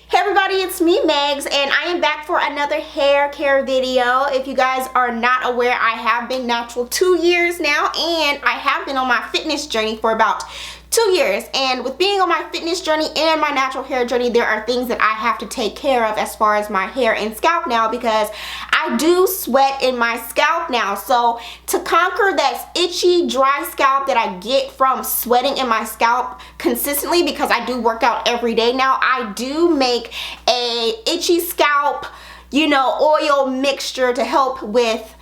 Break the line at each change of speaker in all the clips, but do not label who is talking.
Hey everybody, it's me Megs, and I am back for another hair care video. If you guys are not aware, I have been natural 2 years now, and I have been on my fitness journey for about 2 years. And with being on my fitness journey and my natural hair journey, there are things that I have to take care of as far as my hair and scalp now, because I do sweat in my scalp now. So to conquer that itchy, dry scalp that I get from sweating in my scalp consistently, because I do work out every day now, I do make a itchy scalp, oil mixture to help with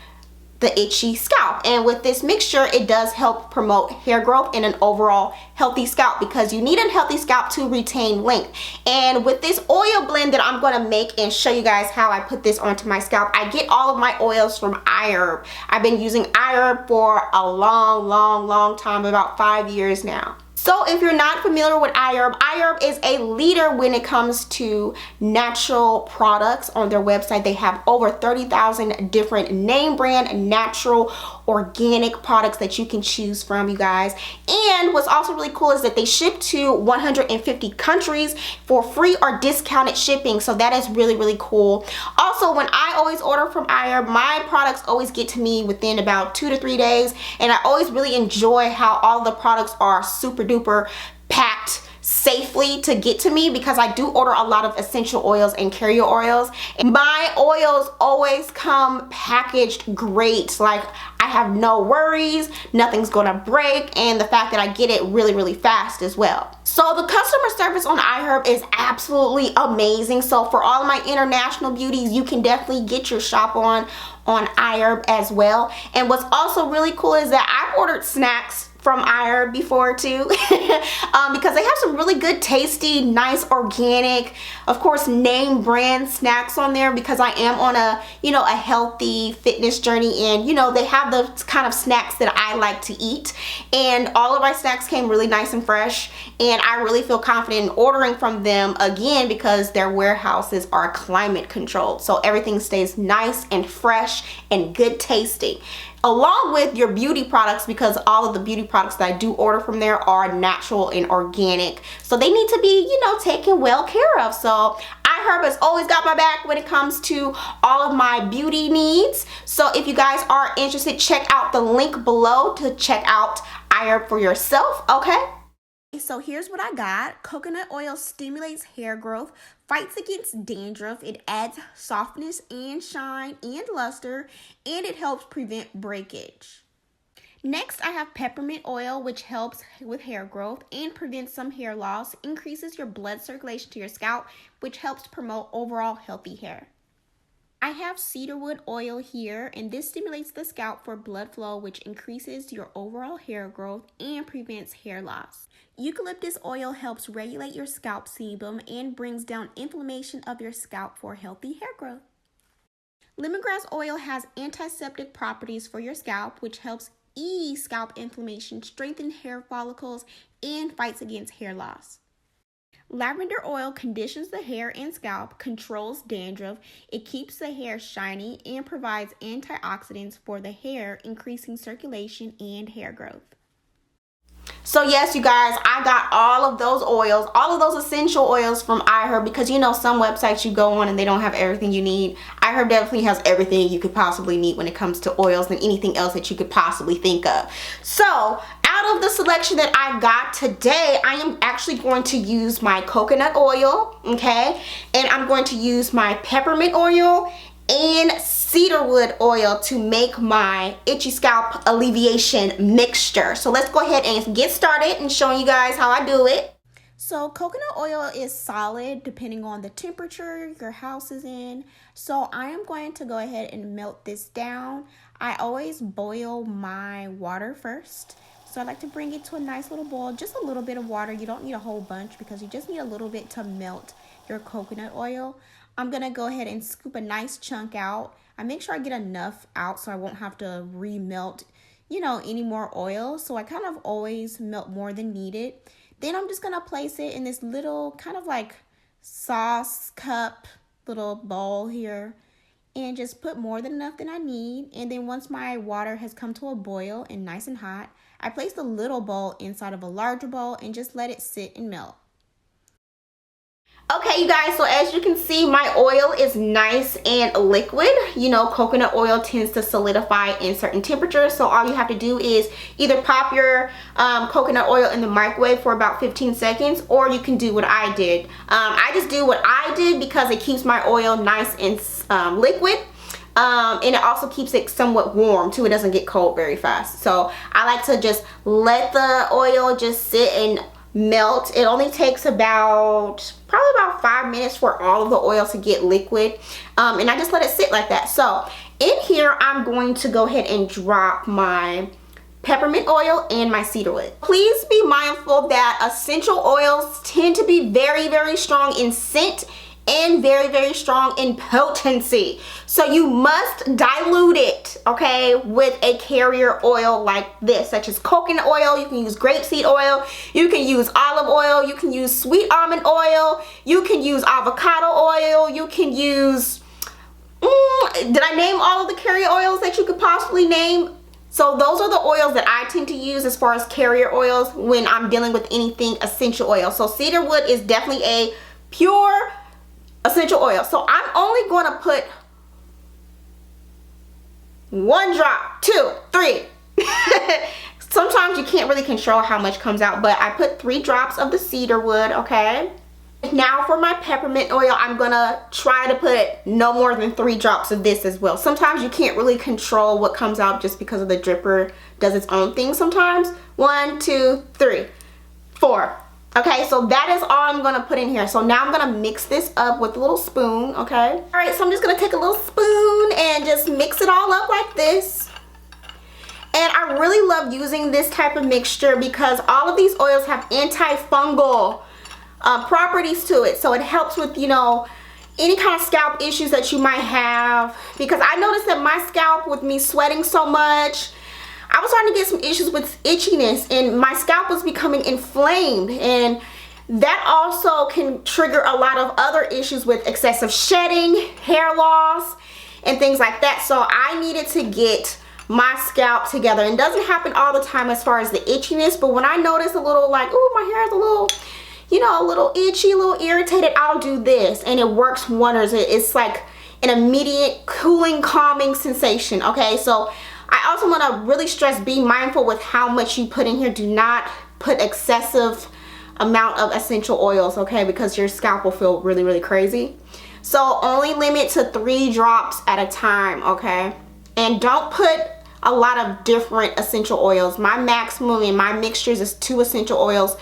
the itchy scalp. And with this mixture, it does help promote hair growth and an overall healthy scalp, because you need a healthy scalp to retain length. And with this oil blend that I'm going to make and show you guys how I put this onto my scalp, I get all of my oils from iHerb. I've been using iHerb for a long time, about 5 years now. So if you're not familiar with iHerb, iHerb is a leader when it comes to natural products. On their website, they have over 30,000 different name brand, natural, organic products that you can choose from, you guys. And what's also really cool is that they ship to 150 countries for free or discounted shipping. So that is really cool. Also, when I always order from iHerb, my products always get to me within about 2 to 3 days. And I always really enjoy how all the products are super duper packed safely to get to me, because I do order a lot of essential oils and carrier oils, and my oils always come packaged great. Like, I have no worries, nothing's gonna break, and the fact that I get it really fast as well. So the customer service on iHerb is absolutely amazing. So for all of my international beauties, you can definitely get your shop on iHerb as well. And what's also really cool is that I've ordered snacks from iHerb before too, because they have some really good, tasty, nice, organic, of course, name brand snacks on there, because I am on a healthy fitness journey, and they have the kind of snacks that I like to eat, and all of my snacks came really nice and fresh, and I really feel confident in ordering from them again, because their warehouses are climate controlled, so everything stays nice and fresh and good tasting, along with your beauty products, because all of the beauty products that I do order from there are natural and organic. So they need to be, taken well care of. So iHerb has always got my back when it comes to all of my beauty needs. So if you guys are interested, check out the link below to check out iHerb for yourself, okay? So here's what I got. Coconut oil stimulates hair growth, fights against dandruff, it adds softness and shine and luster, and it helps prevent breakage. Next, I have peppermint oil, which helps with hair growth and prevents some hair loss, increases your blood circulation to your scalp, which helps promote overall healthy hair. I have cedarwood oil here, and this stimulates the scalp for blood flow, which increases your overall hair growth and prevents hair loss. Eucalyptus oil helps regulate your scalp sebum and brings down inflammation of your scalp for healthy hair growth. Lemongrass oil has antiseptic properties for your scalp, which helps ease scalp inflammation, strengthen hair follicles, and fights against hair loss. Lavender oil conditions the hair and scalp, controls dandruff, it keeps the hair shiny, and provides antioxidants for the hair, increasing circulation and hair growth. So yes, you guys, I got all of those oils, all of those essential oils from iHerb, because some websites you go on and they don't have everything you need. iHerb definitely has everything you could possibly need when it comes to oils and anything else that you could possibly think of. So out of the selection that I got today, I am actually going to use my coconut oil, okay? And I'm going to use my peppermint oil and cedarwood oil to make my itchy scalp alleviation mixture. So let's go ahead and get started and showing you guys how I do it. So coconut oil is solid depending on the temperature your house is in. So I am going to go ahead and melt this down. I always boil my water first. So I like to bring it to a nice little boil, just a little bit of water. You don't need a whole bunch, because you just need a little bit to melt your coconut oil. I'm gonna go ahead and scoop a nice chunk out. I make sure I get enough out so I won't have to remelt, any more oil. So I kind of always melt more than needed. Then I'm just gonna place it in this little kind of like sauce cup little bowl here, and just put more than enough than I need. And then once my water has come to a boil and nice and hot, I place the little bowl inside of a larger bowl and just let it sit and melt. Okay, you guys, so as you can see, my oil is nice and liquid. You know, coconut oil tends to solidify in certain temperatures, so all you have to do is either pop your coconut oil in the microwave for about 15 seconds, or you can do what I did. I just do what I did because it keeps my oil nice and liquid. And it also keeps it somewhat warm too. It doesn't get cold very fast. So I like to just let the oil just sit and melt. It only takes probably about 5 minutes for all of the oil to get liquid, and I just let it sit like that. So in here I'm going to go ahead and drop my peppermint oil and my cedarwood. Please be mindful that essential oils tend to be very, very strong in scent and very, very strong in potency. So you must dilute it, okay, with a carrier oil like this, such as coconut oil. You can use grapeseed oil, you can use olive oil, you can use sweet almond oil, you can use avocado oil, you can use, did I name all of the carrier oils that you could possibly name? So those are the oils that I tend to use as far as carrier oils when I'm dealing with anything essential oil. So cedarwood is definitely a pure essential oil. So I'm only going to put 1 drop, 2, 3. Sometimes you can't really control how much comes out, but I put 3 drops of the cedarwood, okay? Now for my peppermint oil, I'm gonna try to put no more than 3 drops of this as well. Sometimes you can't really control what comes out just because of the dripper does its own thing sometimes. 1, 2, 3, 4. Okay, so that is all I'm gonna put in here. So now I'm gonna mix this up with a little spoon, okay? All right, so I'm just gonna take a little spoon and just mix it all up like this. And I really love using this type of mixture because all of these oils have antifungal properties to it. So it helps with, you know, any kind of scalp issues that you might have. Because I noticed that my scalp, with me sweating so much, I was starting to get some issues with itchiness, and my scalp was becoming inflamed, and that also can trigger a lot of other issues with excessive shedding, hair loss, and things like that. So I needed to get my scalp together. And it doesn't happen all the time as far as the itchiness, but when I notice a little like, oh, my hair is a little, you know, a little itchy, a little irritated, I'll do this, and it works wonders. It's like an immediate cooling, calming sensation, okay? So I also want to really stress, be mindful with how much you put in here. Do not put excessive amount of essential oils, okay, because your scalp will feel really, really crazy. So only limit to 3 drops at a time, okay? And don't put a lot of different essential oils. My maximum in my mixtures is 2 essential oils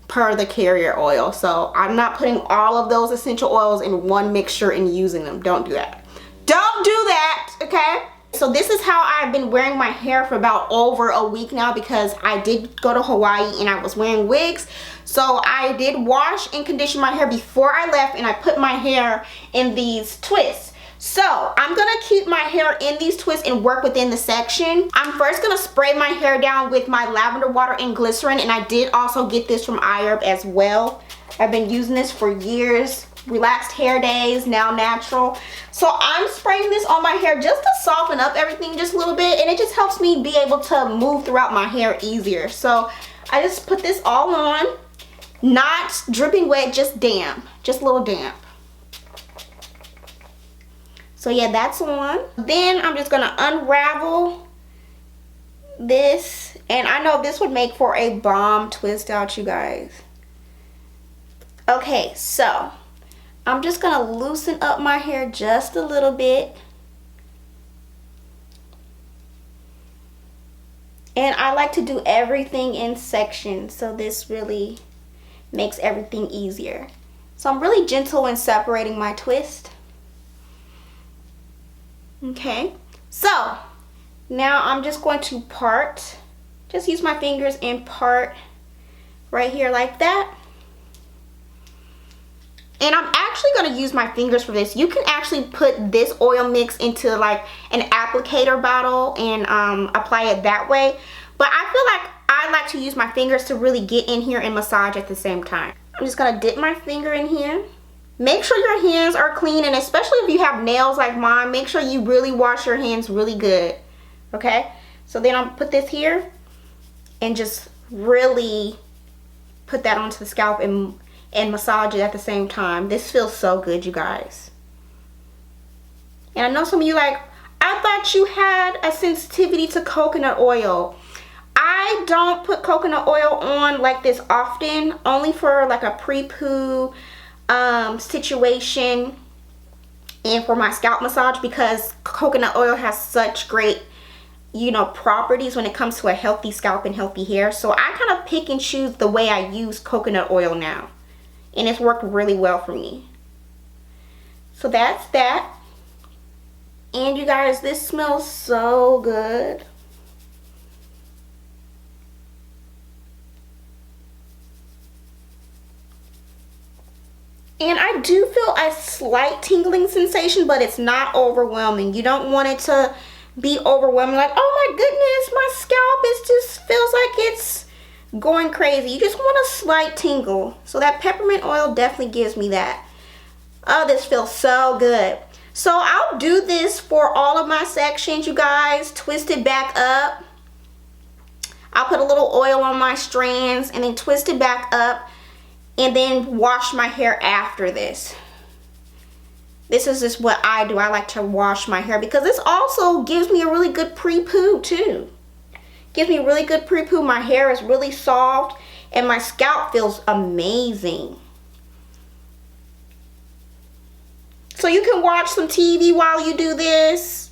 per the carrier oil. So I'm not putting all of those essential oils in one mixture and using them. Don't do that. Don't do that, okay? So this is how I've been wearing my hair for about over a week now, because I did go to Hawaii and I was wearing wigs. So I did wash and condition my hair before I left, and I put my hair in these twists. So I'm gonna keep my hair in these twists and work within the section. I'm first gonna spray my hair down with my lavender water and glycerin, and I did also get this from iHerb as well. I've been using this for years. Relaxed hair days, now natural. So I'm spraying this on my hair just to soften up everything just a little bit, and it just helps me be able to move throughout my hair easier. So I just put this all on, not dripping wet, just damp, just a little damp. So yeah, that's on. Then I'm just gonna unravel this, and I know this would make for a bomb twist out, you guys. Okay, so I'm just gonna loosen up my hair just a little bit. And I like to do everything in sections, so this really makes everything easier. So I'm really gentle in separating my twist. Okay, so now I'm just going to part, just use my fingers and part right here like that. And I'm actually going to use my fingers for this. You can actually put this oil mix into like an applicator bottle and apply it that way. But I feel like I like to use my fingers to really get in here and massage at the same time. I'm just going to dip my finger in here. Make sure your hands are clean, and especially if you have nails like mine, make sure you really wash your hands really good. Okay? So then I'll put this here and just really put that onto the scalp and and massage it at the same time. This feels so good, you guys. And I know some of you like, I thought you had a sensitivity to coconut oil. I don't put coconut oil on like this often, only for like a pre-poo situation and for my scalp massage, because coconut oil has such great, you know, properties when it comes to a healthy scalp and healthy hair. So I kind of pick and choose the way I use coconut oil now, and it's worked really well for me. So that's that. And you guys, this smells so good. And I do feel a slight tingling sensation, but it's not overwhelming. You don't want it to be overwhelming, like, oh my goodness, my scalp is just feels like it's going crazy. You just want a slight tingle. So that peppermint oil definitely gives me that. Oh, this feels so good. So I'll do this for all of my sections, you guys. Twist it back up. I'll put a little oil on my strands and then twist it back up, and then wash my hair after this. This is just what I do. I like to wash my hair because this also gives me a really good pre-poo too. Gives me really good pre-poo. My hair is really soft and my scalp feels amazing. So you can watch some TV while you do this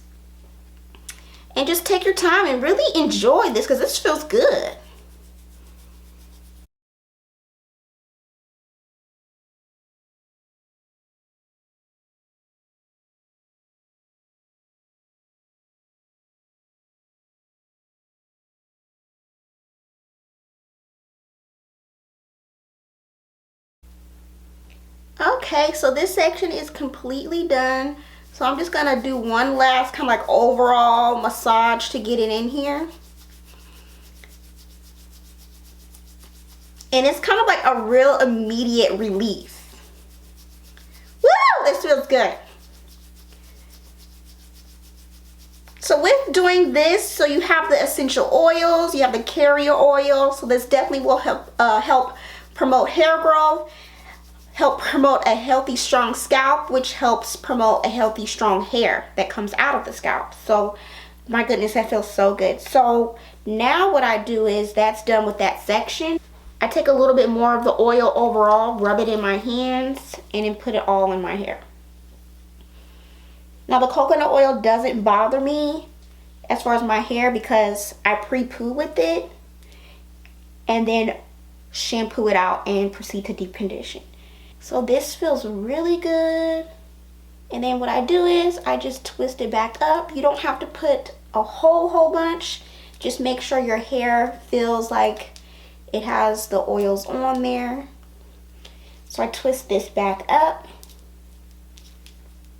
and just take your time and really enjoy this because this feels good. Okay, so this section is completely done. So I'm just gonna do one last kind of like overall massage to get it in here. And it's kind of like a real immediate relief. Woo, this feels good. So with doing this, so you have the essential oils, you have the carrier oil, so this definitely will help promote hair growth, help promote a healthy, strong scalp, which helps promote a healthy, strong hair that comes out of the scalp. So my goodness, that feels so good. So now what I do is, that's done with that section. I take a little bit more of the oil overall, rub it in my hands, and then put it all in my hair. Now the coconut oil doesn't bother me as far as my hair because I pre-poo with it and then shampoo it out and proceed to deep condition. So this feels really good. And then what I do is I just twist it back up. You don't have to put a whole bunch. Just make sure your hair feels like it has the oils on there. So I twist this back up.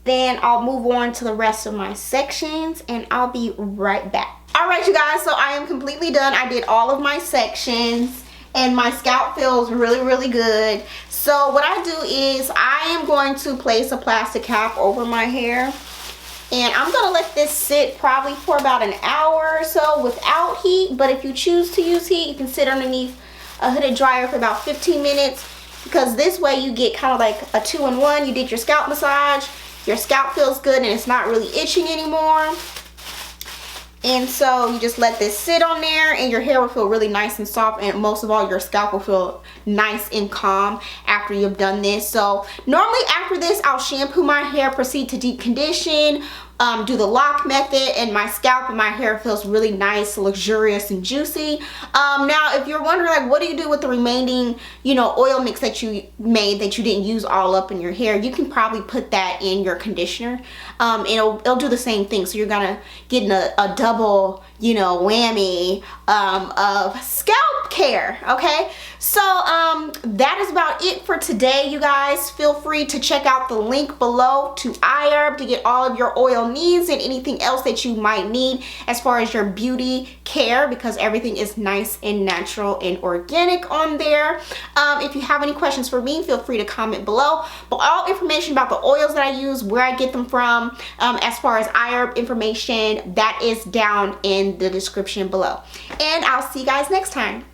Then I'll move on to the rest of my sections and I'll be right back. All right, you guys, so I am completely done. I did all of my sections and my scalp feels really good. So what I do is I am going to place a plastic cap over my hair, and I'm gonna let this sit probably for about an hour or so without heat. But if you choose to use heat, you can sit underneath a hooded dryer for about 15 minutes, because this way you get kind of like a 2-in-1. You did your scalp massage, your scalp feels good, and it's not really itching anymore. And so you just let this sit on there and your hair will feel really nice and soft, and most of all your scalp will feel nice and calm after you've done this. So normally after this I'll shampoo my hair, proceed to deep condition, do the lock method, and my scalp and my hair feels really nice, luxurious, and juicy. Now if you're wondering, like, what do you do with the remaining, you know, oil mix that you made that you didn't use all up in your hair, you can probably put that in your conditioner. It'll do the same thing. So you're gonna get a double, you know, whammy of scalp care. Okay, so that is about it for today, you guys. Feel free to check out the link below to iHerb to get all of your oil needs and anything else that you might need as far as your beauty care, because everything is nice and natural and organic on there. If you have any questions for me, feel free to comment below. But all information about the oils that I use, where I get them from, as far as iHerb information, that is down in the description below. And I'll see you guys next time.